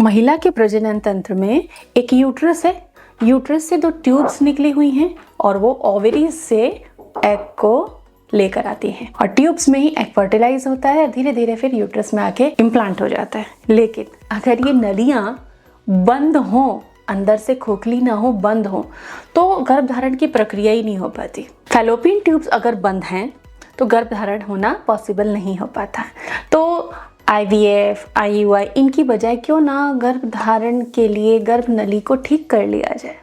महिला के प्रजनन तंत्र में एक यूट्रस है। यूट्रस से 2 ट्यूब्स निकली हुई हैं और वो ओवरीज से एग को लेकर आती हैं और ट्यूब्स में ही एग फर्टिलाइज होता है और धीरे धीरे फिर यूट्रस में आके इम्प्लांट हो जाता है। लेकिन अगर ये नलियां बंद हों, अंदर से खोखली ना हो, बंद हो, तो गर्भधारण की प्रक्रिया ही नहीं हो पाती। फैलोपियन ट्यूब्स अगर बंद हैं तो गर्भधारण होना पॉसिबल नहीं हो पाता। तो IVF, IUI इनकी बजाय क्यों ना गर्भधारण के लिए गर्भ नली को ठीक कर लिया जाए।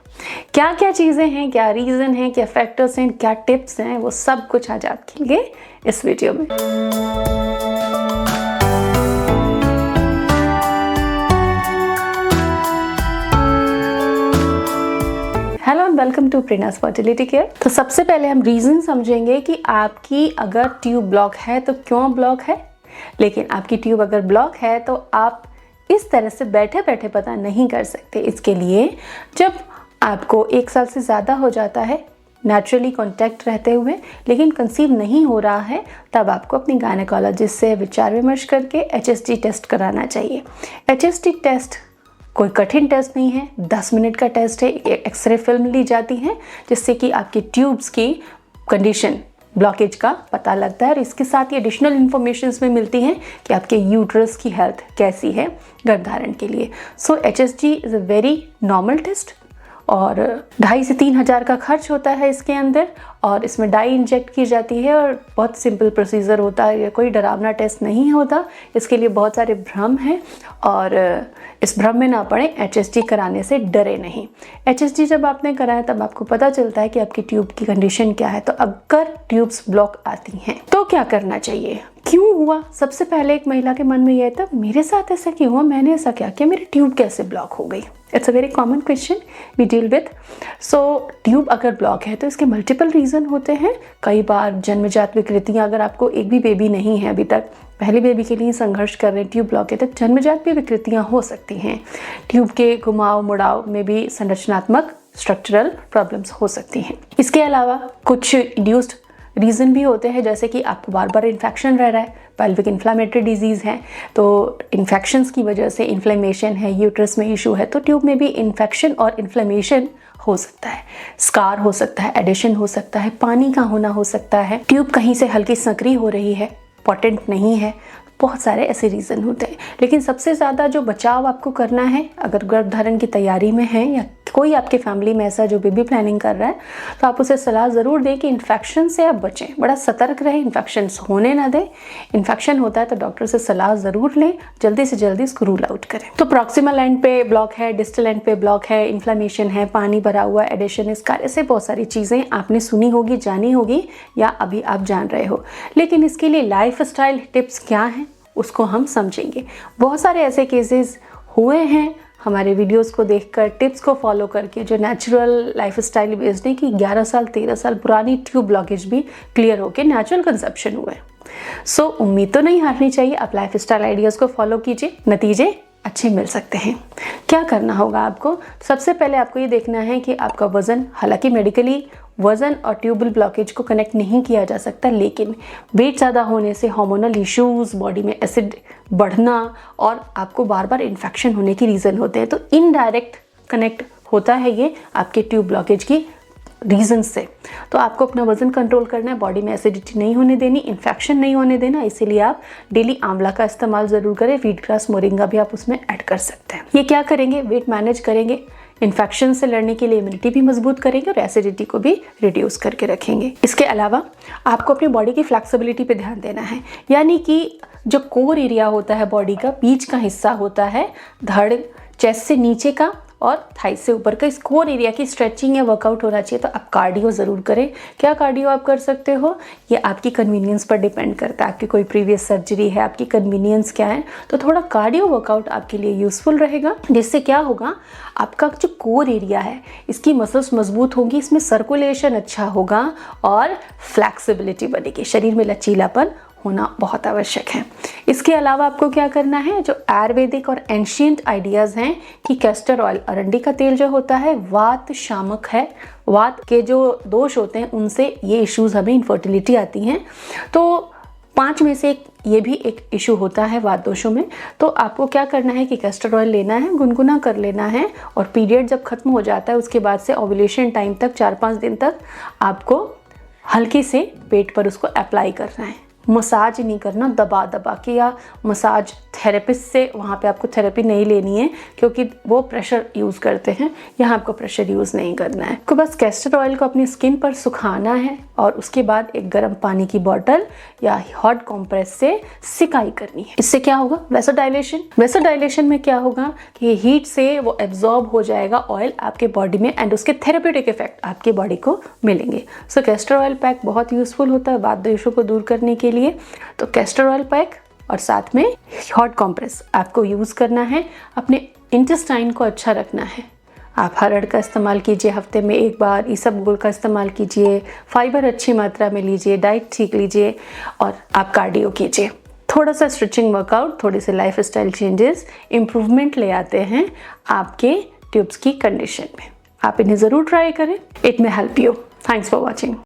क्या क्या चीज़ें हैं, क्या रीज़न है, क्या फैक्टर्स हैं, क्या टिप्स हैं, वो सब कुछ आज आपके लिए इस वीडियो में। Hello and welcome to Prerna's fertility care. तो सबसे पहले हम रीज़न समझेंगे कि आपकी अगर ट्यूब ब्लॉक है तो क्यों ब्लॉक है। लेकिन आपकी ट्यूब अगर ब्लॉक है तो आप इस तरह से बैठे बैठे पता नहीं कर सकते। इसके लिए जब आपको 1 साल से ज़्यादा हो जाता है नेचुरली कांटेक्ट रहते हुए, लेकिन कंसीव नहीं हो रहा है, तब आपको अपनी गायनेकोलॉजिस्ट से विचार विमर्श करके HSG टेस्ट कराना चाहिए। HSG टेस्ट कोई कठिन टेस्ट नहीं है, 10 मिनट का टेस्ट है। एक्सरे फिल्म ली जाती है जिससे कि आपकी ट्यूब्स की कंडीशन, ब्लॉकेज का पता लगता है और इसके साथ ही एडिशनल इन्फॉर्मेशन में मिलती हैं कि आपके यूट्रस की हेल्थ कैसी है गर्भधारण के लिए। So HSG is a very normal test और 2,500 से 3,000 का खर्च होता है इसके अंदर और इसमें डाई इंजेक्ट की जाती है और बहुत सिंपल प्रोसीजर होता है। ये कोई डरावना टेस्ट नहीं होता। इसके लिए बहुत सारे भ्रम हैं और इस भ्रम में ना पड़े। HSG कराने से डरे नहीं। HSG जब आपने कराया तब आपको पता चलता है कि आपकी ट्यूब की कंडीशन क्या है। तो अगर ट्यूब्स ब्लॉक आती हैं तो क्या करना चाहिए, क्यों हुआ। सबसे पहले एक महिला के मन में यह था, मेरे साथ ऐसा क्यों हुआ, मैंने ऐसा क्या किया, मेरी ट्यूब कैसे ब्लॉक हो गई। It's a very common question we deal with. So tube अगर ब्लॉक है तो इसके मल्टीपल रीज़न होते हैं। कई बार जन्मजात विकृतियां, अगर आपको एक भी बेबी नहीं है अभी तक, पहले बेबी के लिए संघर्ष कर रहे हैं, ट्यूब ब्लॉक है, तो जन्मजात भी विकृतियां हो सकती हैं। ट्यूब के घुमाव मुड़ाव में भी संरचनात्मक स्ट्रक्चरल प्रॉब्लम्स हो सकती हैं। इसके अलावा कुछ इंड्यूस्ड रीज़न भी होते हैं, जैसे कि आपको बार बार इन्फेक्शन रह रहा है, पेल्विक इन्फ्लेमेटरी डिजीज़ है, तो इन्फेक्शंस की वजह से इन्फ्लेमेशन है, यूट्रस में इशू है, तो ट्यूब में भी इन्फेक्शन और इन्फ्लेमेशन हो सकता है। स्कार हो सकता है, एडिशन हो सकता है, पानी का होना हो सकता है, ट्यूब कहीं से हल्की संकरी हो रही है, पोटेंट नहीं है, बहुत सारे ऐसे रीज़न होते हैं। लेकिन सबसे ज़्यादा जो बचाव आपको करना है, अगर गर्भधारण की तैयारी में है या कोई आपके फैमिली में ऐसा जो बेबी प्लानिंग कर रहा है, तो आप उसे सलाह ज़रूर दें कि इन्फेक्शन से आप बचें, बड़ा सतर्क रहें, इन्फेक्शंस होने ना दें। इन्फेक्शन होता है तो डॉक्टर से सलाह ज़रूर लें, जल्दी से जल्दी इसको रूल आउट करें। तो प्रॉक्सिमल एंड पे ब्लॉक है, डिस्टल एंड पे ब्लॉक है, इन्फ्लेमेशन है, पानी भरा हुआ, एडिशन, स्कार, ऐसे बहुत सारी चीज़ें आपने सुनी होगी, जानी होगी या अभी आप जान रहे हो। लेकिन इसके लिए लाइफ स्टाइल टिप्स क्या हैं उसको हम समझेंगे। बहुत सारे ऐसे केसेस हुए हैं हमारे वीडियोस को देखकर, टिप्स को फॉलो करके, जो नेचुरल लाइफस्टाइल बेस्ड है, कि 11 साल 13 साल पुरानी ट्यूब ब्लॉकेज भी क्लियर होकर नेचुरल कंसेप्शन हुए। सो उम्मीद तो नहीं हारनी चाहिए। आप लाइफस्टाइल आइडियाज़ को फॉलो कीजिए, नतीजे अच्छे मिल सकते हैं। क्या करना होगा आपको, सबसे पहले आपको ये देखना है कि आपका वज़न, हालांकि मेडिकली वज़न और ट्यूबल ब्लॉकेज को कनेक्ट नहीं किया जा सकता, लेकिन वेट ज़्यादा होने से हार्मोनल इश्यूज़, बॉडी में एसिड बढ़ना और आपको बार बार इन्फेक्शन होने की रीज़न होते हैं। तो इनडायरेक्ट कनेक्ट होता है ये आपके ट्यूब ब्लॉकेज की रीज़न से। तो आपको अपना वज़न कंट्रोल करना है, बॉडी में एसिडिटी नहीं होने देनी, इन्फेक्शन नहीं होने देना। इसीलिए आप डेली आंवला का इस्तेमाल ज़रूर करें, वीट ग्रास, मोरिंगा भी आप उसमें ऐड कर सकते हैं। ये क्या करेंगे, वेट मैनेज करेंगे, इन्फेक्शन से लड़ने के लिए इम्यूनिटी भी मजबूत करेंगे और एसिडिटी को भी रिड्यूस करके रखेंगे। इसके अलावा आपको अपनी बॉडी की फ्लेक्सिबिलिटी पे ध्यान देना है, यानी कि जो कोर एरिया होता है बॉडी का, बीच का हिस्सा होता है, धड़, चेस्ट से नीचे का और थाई से ऊपर का, इस कोर एरिया की स्ट्रेचिंग या वर्कआउट होना चाहिए। तो आप कार्डियो ज़रूर करें। क्या कार्डियो आप कर सकते हो, ये आपकी कन्वीनियंस पर डिपेंड करता है। आपकी कोई प्रीवियस सर्जरी है, आपकी कन्वीनियंस क्या है, तो थोड़ा कार्डियो वर्कआउट आपके लिए यूज़फुल रहेगा। जिससे क्या होगा, आपका जो कोर एरिया है इसकी मसल्स मजबूत होंगी, इसमें सर्कुलेशन अच्छा होगा और फ्लैक्सिबिलिटी बनेगी, शरीर में लचीलापन होना बहुत आवश्यक है। इसके अलावा आपको क्या करना है, जो आयुर्वेदिक और एंशियंट आइडियाज़ हैं कि कैस्टर ऑयल, अरंडी का तेल जो होता है वात शामक है, वात के जो दोष होते हैं उनसे ये इश्यूज़ हमें इनफर्टिलिटी आती हैं। तो 5 में से ये भी एक इशू होता है वात दोषों में। तो आपको क्या करना है कि कैस्टर ऑयल लेना है, गुनगुना कर लेना है, और पीरियड जब खत्म हो जाता है उसके बाद से ओव्यूलेशन टाइम तक 4-5 दिन तक आपको हल्के से पेट पर उसको अप्लाई करना है। मसाज नहीं करना दबा दबा के, या मसाज थेरेपिस्ट से वहाँ पे आपको थेरेपी नहीं लेनी है, क्योंकि वो प्रेशर यूज़ करते हैं। यहाँ आपको प्रेशर यूज़ नहीं करना है। आपको बस कैस्टर ऑयल को अपनी स्किन पर सुखाना है और उसके बाद एक गर्म पानी की बोतल या हॉट कॉम्प्रेस से सिकाई करनी है। इससे क्या होगा? वैसोडाइलेशन में क्या होगा कि हीट से वो एब्जॉर्ब हो जाएगा ऑयल आपके बॉडी में, एंड उसके थेरेप्यूटिक इफेक्ट आपके बॉडी को मिलेंगे। सो कैस्टर ऑयल पैक बहुत यूजफुल होता है वात दोषों को दूर करने के लिए। तो कैस्टर ऑयल पैक और साथ में हॉट कॉम्प्रेस आपको यूज़ करना है। अपने इंटेस्टाइन को अच्छा रखना है। आप हरड़ का इस्तेमाल कीजिए, हफ्ते में 1 बार इसबगोल का इस्तेमाल कीजिए, फाइबर अच्छी मात्रा में लीजिए, डाइट ठीक लीजिए, और आप कार्डियो कीजिए। थोड़ा सा स्ट्रेचिंग वर्कआउट, थोड़ी सी लाइफ स्टाइल चेंजेस इम्प्रूवमेंट ले आते हैं आपके ट्यूब्स की कंडीशन में। आप इन्हें ज़रूर ट्राई करें। It may help you. Thanks for watching.